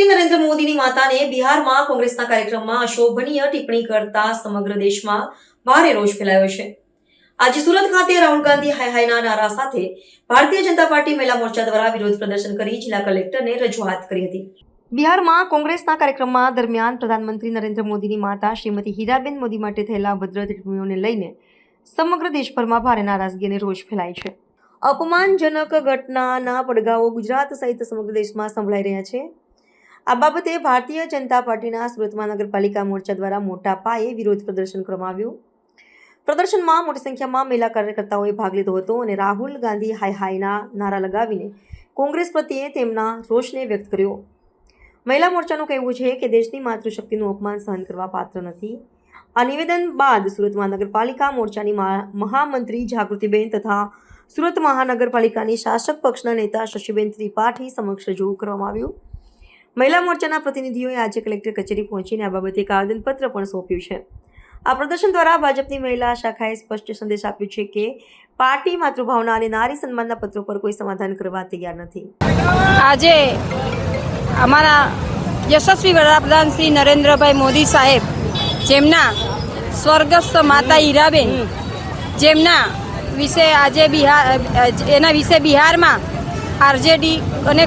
પ્રધાનમંત્રી નરેન્દ્ર મોદીની માતાને બિહારમાં કોંગ્રેસના કાર્યક્રમમાં અશોભનીય ટિપ્પણી કરતા સમગ્ર દેશમાં ભારે રોષ ફેલાયો છે। આજે સુરત ખાતે રાહુલ ગાંધી હાય હાયના નારા સાથે ભારતીય જનતા પાર્ટી મહિલા મોરચા દ્વારા વિરોધ પ્રદર્શન કરી જિલ્લા કલેક્ટરને રજૂઆત કરી હતી। બિહારમાં કોંગ્રેસના કાર્યક્રમમાં દરમિયાન પ્રધાનમંત્રી નરેન્દ્ર મોદીની માતા શ્રીમતી હીરાબેન મોદી માટે થયેલા ભદ્ર ટિપ્પણીઓને લઈને સમગ્ર દેશભરમાં ભારે નારાજગી અને રોષ ફેલાય છે। અપમાનજનક ઘટનાના પડઘાઓ ગુજરાત સહિત સમગ્ર દેશમાં સંભળાઈ રહ્યા છે। આ બાબતે ભારતીય જનતા પાર્ટીના સુરત મહાનગરપાલિકા મોરચા દ્વારા મોટા પાયે વિરોધ પ્રદર્શન કરવામાં આવ્યું। પ્રદર્શનમાં મોટી સંખ્યામાં મહિલા કાર્યકર્તાઓએ ભાગ લીધો હતો અને રાહુલ ગાંધી હાય હાયના નારા લગાવીને કોંગ્રેસ પ્રત્યે તેમના રોષને વ્યક્ત કર્યો। મહિલા મોરચાનું કહેવું છે કે દેશની માતૃશક્તિનું અપમાન સહન કરવા પાત્ર નથી। આ નિવેદન બાદ સુરત મહાનગરપાલિકા મોરચાની મહામંત્રી જાગૃતિબેન તથા સુરત મહાનગરપાલિકાની શાસક પક્ષના નેતા શશીબેન ત્રિપાઠી સમક્ષ રજૂ કરવામાં આવ્યું। મહિલા મોરચાના પ્રતિનિધિઓએ આજે કલેક્ટર કચેરી પહોંચીને આ બાબતે એક આવેદનપત્ર પણ સોંપ્યું છે। આ પ્રદર્શન દ્વારા ભાજપની મહિલા શાખાએ સ્પષ્ટ સંદેશ આપ્યો છે કે પાર્ટી માતૃભાવના અને નારી સન્માનના પત્રો પર કોઈ સમાધાન કરવા તૈયાર નથી। આજે અમારા યશસ્વી વડાપ્રધાન શ્રી નરેન્દ્રભાઈ મોદી સાહેબ જેમના સ્વર્ગસ્થ માતા હીરાબેન જેમના વિશે આજે એના વિશે બિહારમાં આરજેડી અને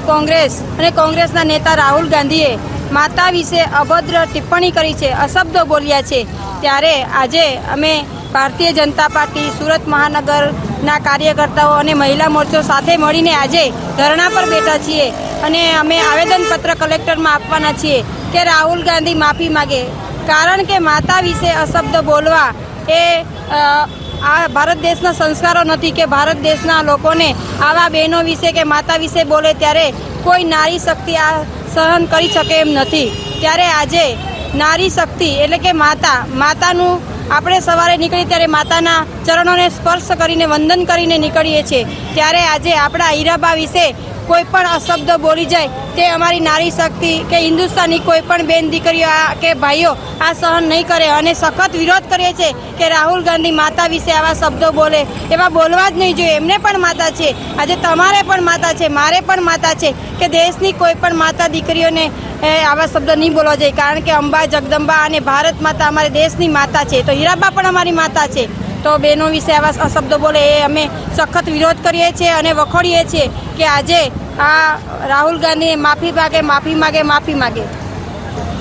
કોંગ્રેસના નેતા રાહુલ ગાંધીએ માતા વિશે અભદ્ર ટિપ્પણી કરી છે, અશબ્દો બોલ્યા છે। ત્યારે આજે અમે ભારતીય જનતા પાર્ટી સુરત મહાનગરના કાર્યકર્તાઓ અને મહિલા મોરચો સાથે મળીને આજે ધરણા પર બેઠા છીએ અને અમે આવેદનપત્ર કલેક્ટરમાં આપવાના છીએ કે રાહુલ ગાંધી માફી માગે, કારણ કે માતા વિશે અશબ્દ બોલવા એ આ ભારત દેશના સંસ્કારો નથી કે ભારત દેશના લોકોને આવા બહેનો વિશે કે માતા વિશે બોલે ત્યારે કોઈ નારી શક્તિ આ સહન કરી શકે એમ નથી। ત્યારે આજે નારી શક્તિ એટલે કે માતાનું આપણે સવારે નીકળીએ ત્યારે માતાના ચરણોને સ્પર્શ કરીને વંદન કરીને નીકળીએ છીએ। ત્યારે આજે આપણા હીરાબા વિશે કોઈ પણ અશબ્દ બોલી જાય તે અમારી નારી શક્તિ કે હિન્દુસ્તાની કોઈ પણ બેન દીકરીઓ કે ભાઈઓ આ સહન નહીં કરે અને સખત વિરોધ કરીએ છીએ કે રાહુલ ગાંધી માતા વિશે આવા શબ્દો બોલે, એવા બોલવા જ નહીં જોઈએ। એમને પણ માતા છે, આજે તમારે પણ માતા છે, મારે પણ માતા છે કે દેશની કોઈ પણ માતા દીકરીઓને આવા શબ્દો નહીં બોલવા જોઈએ, કારણ કે અંબા જગદંબા અને ભારત માતા અમારી દેશની માતા છે, તો હીરાબા પણ અમારી માતા છે। તો બહેનો વિશે આવા અશબ્દો બોલે એ અમે સખત વિરોધ કરીએ છીએ અને વખોડીએ છીએ કે આજે આ રાહુલ ગાંધી માફી માગે।